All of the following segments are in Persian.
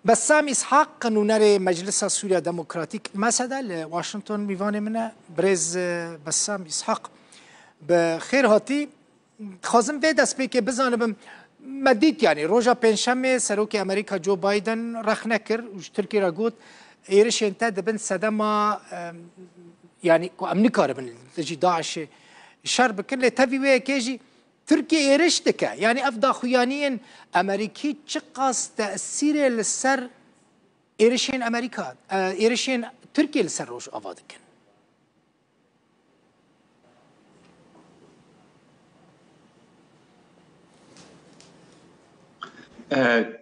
بسام إسحاق قانونر مجلس سوريا ديمقراطيك مسدا لواشنطن ميواني منا بريز بسام إسحاق بخير هاتي خازم في دست بي که بزانم مدید يعني روجا پنجشنبه سروک امریکا جو بايدن رخ نکر و ترکی را گوت ایرش انت دبن صدما يعني امني كاربن تجي داعش شر بكل تبي ويا كيجي تركيا ايرش دكا يعني افضل خيانين امريكي تشقص تاثير للسر ايرشين امريكا ايرشين تركيا للسر روش افادكن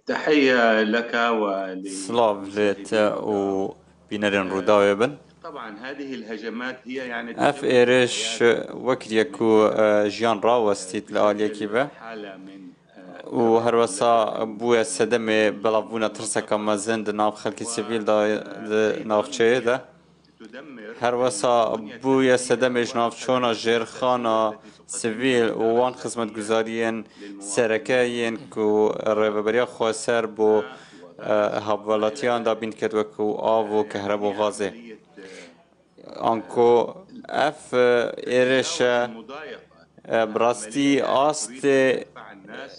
تحية لك سلاف ليت و بينرن روداوبن طبعا هذه الهجمات هي يعني اف ايرش وقت يكو جيان راوستيت لآلية كيبه و هر وسا بويا سدمي بلافونا ترسكا مازند ناف خلقي سيفيل دا ناف چه ده هر وسا بويا سدمي جناف چونا جيرخانا سيفيل و وان خدمت گزاريين سركاين كو ريبريا خواسر بو حوالاتيان دا بين كدوكو آو و كهرب و غازه انكو اف ايرش براستي آست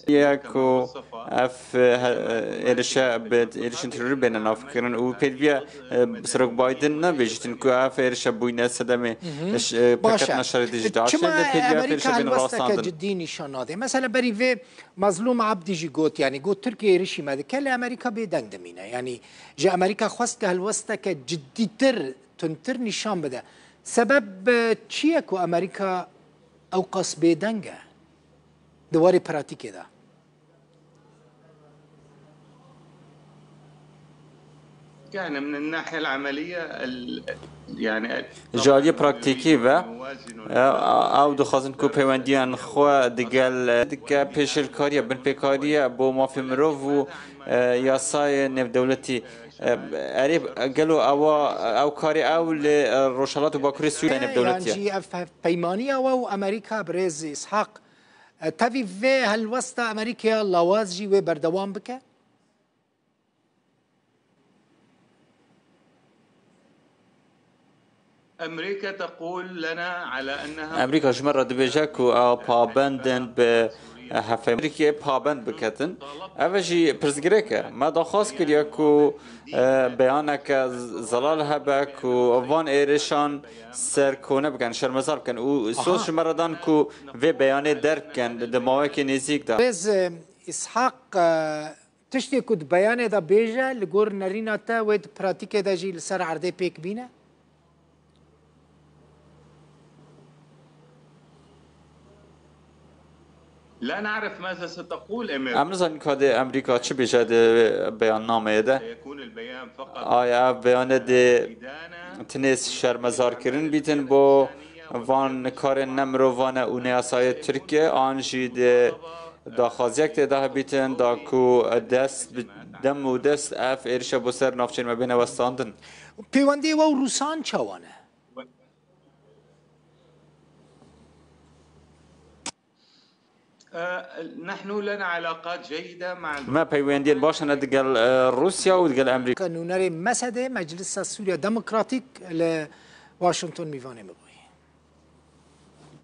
ياكو اف ايرش بد ايرش انترور بين نافكرن و بيدبيا سرق بايدن نبيجتن كو اف ايرش بوينة سدمي باكت نشر ديجيتال بيدبيا ايرش بين راستاندن جدي نشاناده مثلا بريفي مظلوم عبدي جي قوت يعني قوت تركيا ايرشي ماذا كان امريكا بيدنگ دمينه يعني جا امريكا خواست هالوسطه كجدي تنتر نشان بده سبب چیه که امریکا اوقاس بیدنگه دواری پراتیکه ده يعني من الناحية العملية يعني جالية براكتيكي و او دخوازن کو پیوندیان خو دگل دگه پیشل کاریه بن پیکاریه بو مافی مروف و یاسای نف دولتی عرب قالوا او كاري او لروشالات وباكوري سوريا نف دولتيه يعني بيمانيه او امريكا بريز اسحاق تفي في هالوسط امريكا لوازجي وبردوام بك امريكا تقول لنا على انها امريكا جمره دبيجاكو او بابندن ب هفه امریکا پابند بکتن اوجی پرزگریکه ما دخواست کریا کو بیانه که زلال هبه کو وان ایرشان سر کنه بکن شرمزار بکن و سوش مردان کو و بیانه درک کن دماغه که نزیک ده بز اسحاق تشتی کد بیانه دا بیجه لگور نرینا تا وید پراتیکه دا جی لسر عرده پیک بینه لا نعرف ماذا ستقول امريكا. امروز کاد امریکا چه بیشتر بیان نامه ده؟ سيكون البيان فقط آیا بیان ده تنیس شرمزار کردن بیتن با وان کار نمرو وان اونیاسای ترکیه آنجی ده داخازیک ده بیتن دا کو دست دم و دست اف ایرش بسر نافچین مبینه وستاندن. پیوندی و روسان چوانه. نحن لنا علاقات جيدة مع ما بيوندين باشنا دقل روسيا ودقل أمريكا قانونر مسد مجلس سوريا ديمقراطيك لواشنطن ميواني مبوي